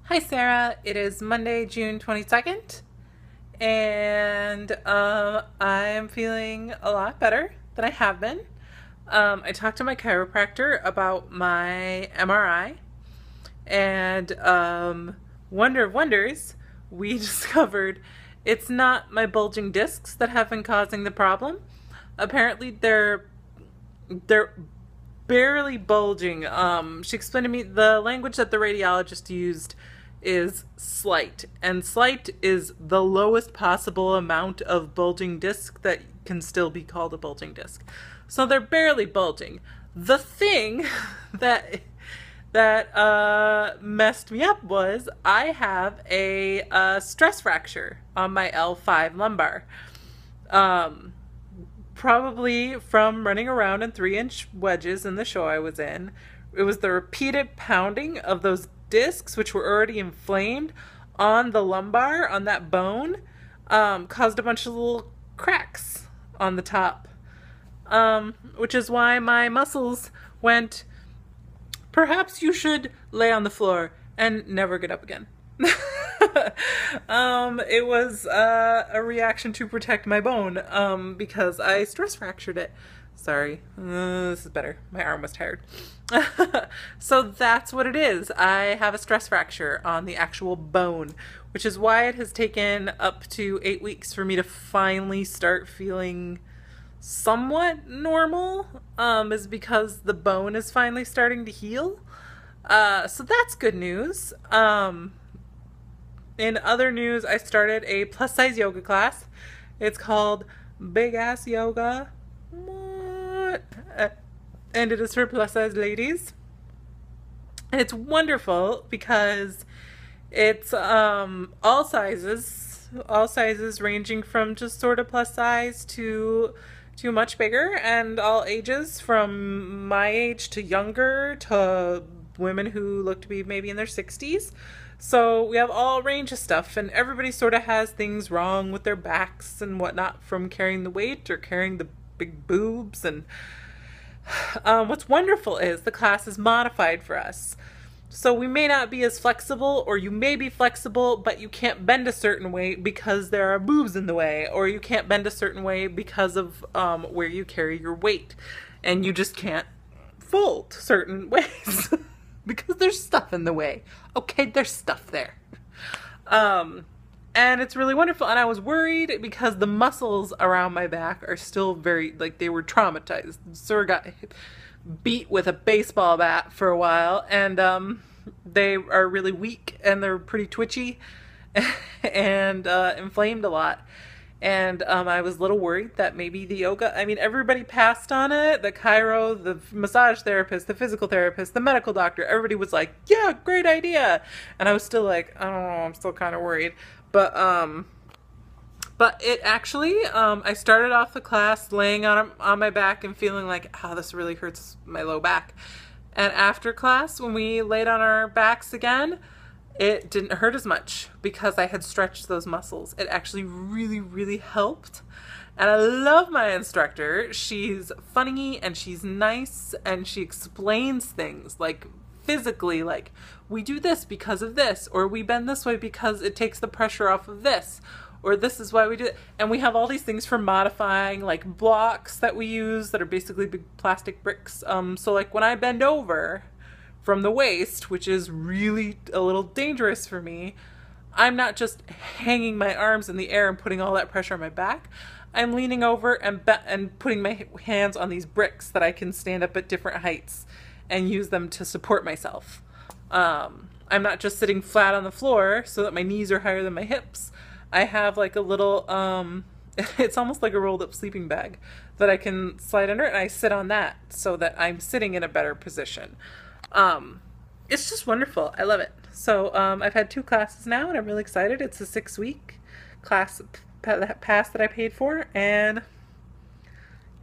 Hi Sarah, it is Monday, June 22nd, and I am feeling a lot better than I have been. I talked to my chiropractor about my MRI, and wonder of wonders, we discovered it's not my bulging discs that have been causing the problem. Apparently, they're barely bulging. She explained to me the language that the radiologist used is slight, and slight is the lowest possible amount of bulging disc that can still be called a bulging disc. So they're barely bulging. The thing that messed me up was I have a stress fracture on my L5 lumbar. Um, Probably from running around in 3-inch wedges in the show I was in. It was the repeated pounding of those discs, which were already inflamed on the lumbar, on that bone, caused a bunch of little cracks on the top. Which is why my muscles went, perhaps you should lay on the floor and never get up again. It was a reaction to protect my bone because I stress fractured it. Sorry, this is better. My arm was tired. So that's what it is. I have a stress fracture on the actual bone, which is why it has taken up to 8 weeks for me to finally start feeling somewhat normal, is because the bone is finally starting to heal. So that's good news. In other news, I started a plus size yoga class. It's called Big Ass Yoga. What? And it is for plus size ladies. And it's wonderful because it's all sizes ranging from just sort of plus size to much bigger, and all ages from my age to younger to women who look to be maybe in their 60s. So we have all range of stuff, and everybody sort of has things wrong with their backs and whatnot from carrying the weight or carrying the big boobs. And what's wonderful is the class is modified for us. So we may not be as flexible, or you may be flexible, but you can't bend a certain way because there are boobs in the way, or you can't bend a certain way because of where you carry your weight, and you just can't fold certain ways because there's stuff in the way. Okay, there's stuff there. And it's really wonderful. And I was worried because the muscles around my back are still very, like, they were traumatized. Sort of got beat with a baseball bat for a while, and they are really weak, and they're pretty twitchy and inflamed a lot. And I was a little worried that maybe the yoga, I mean, everybody passed on it. The chiro, the massage therapist, the physical therapist, the medical doctor, everybody was like, yeah, great idea. And I was still like, I don't know, I'm still kind of worried. But it actually, I started off the class laying on my back and feeling like, oh, this really hurts my low back. And after class, when we laid on our backs again, it didn't hurt as much because I had stretched those muscles. It actually really, really helped. And I love my instructor. She's funny and she's nice, and she explains things like physically, like, we do this because of this, or we bend this way because it takes the pressure off of this, or this is why we do it. And we have all these things for modifying, like blocks that we use that are basically big plastic bricks. So like when I bend over from the waist, which is really a little dangerous for me, I'm not just hanging my arms in the air and putting all that pressure on my back. I'm leaning over and putting my hands on these bricks that I can stand up at different heights and use them to support myself. I'm not just sitting flat on the floor so that my knees are higher than my hips. I have like a little, it's almost like a rolled up sleeping bag that I can slide under, and I sit on that so that I'm sitting in a better position. It's just wonderful. I love it. So I've had 2 classes now, and I'm really excited. It's a 6-week class pass that I paid for, and it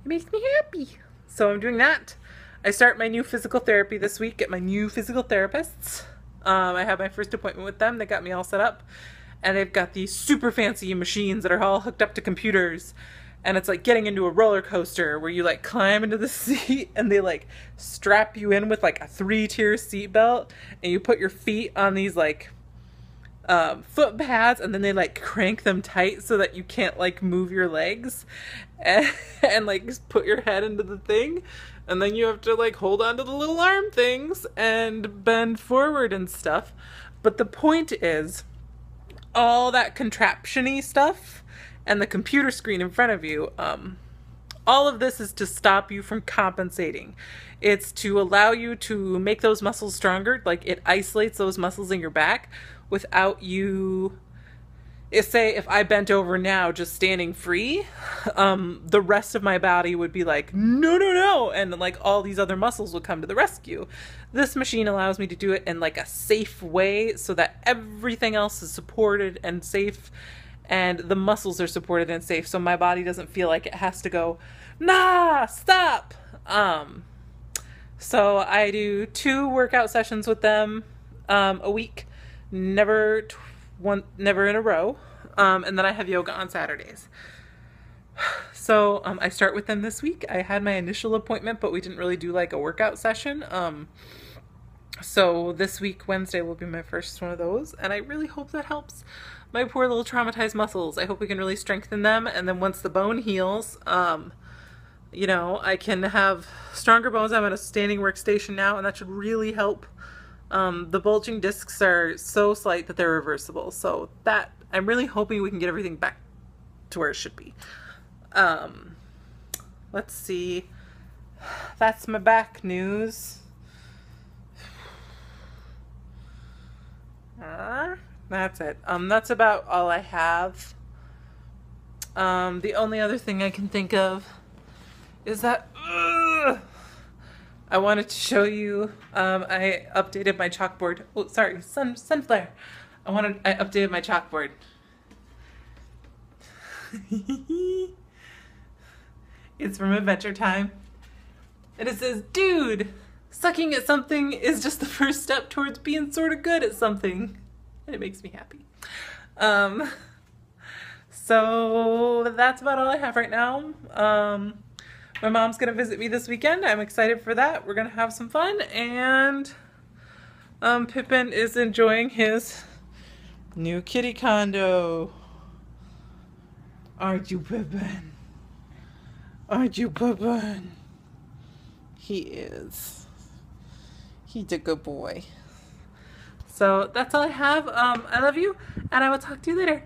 makes me happy. So I'm doing that. I start my new physical therapy this week at my new physical therapists. I have my first appointment with them. They got me all set up, and they've got these super fancy machines that are all hooked up to computers. And it's like getting into a roller coaster where you like climb into the seat, and they like strap you in with like a 3-tier seat belt, and you put your feet on these like foot pads, and then they like crank them tight so that you can't like move your legs and like put your head into the thing, and then you have to like hold on to the little arm things and bend forward and stuff. But the point is, all that contraption-y stuff and the computer screen in front of you, all of this is to stop you from compensating. It's to allow you to make those muscles stronger. Like, it isolates those muscles in your back without you. Say if I bent over now just standing free, the rest of my body would be like, no, no, no, and like all these other muscles would come to the rescue. This machine allows me to do it in like a safe way so that everything else is supported and safe, and the muscles are supported and safe, so my body doesn't feel like it has to go, nah, stop. So I do 2 workout sessions with them a week, never in a row, and then I have yoga on Saturdays. So I start with them this week. I had my initial appointment, but we didn't really do like a workout session. So this week, Wednesday, will be my first one of those, and I really hope that helps my poor little traumatized muscles. I hope we can really strengthen them, and then once the bone heals, you know, I can have stronger bones. I'm at a standing workstation now, and that should really help. The bulging discs are so slight that they're reversible, so that I'm really hoping we can get everything back to where it should be. Let's see. That's my back news. That's it. That's about all I have. The only other thing I can think of is that I wanted to show you, I updated my chalkboard. Oh, sorry, sun flare. I updated my chalkboard. It's from Adventure Time. And it says, dude, sucking at something is just the first step towards being sort of good at something. And it makes me happy. So that's about all I have right now. My mom's gonna visit me this weekend. I'm excited for that. We're gonna have some fun, and Pippin is enjoying his new kitty condo. Aren't you, Pippin? Aren't you, Pippin? He is. He's a good boy. So that's all I have. I love you, and I will talk to you later.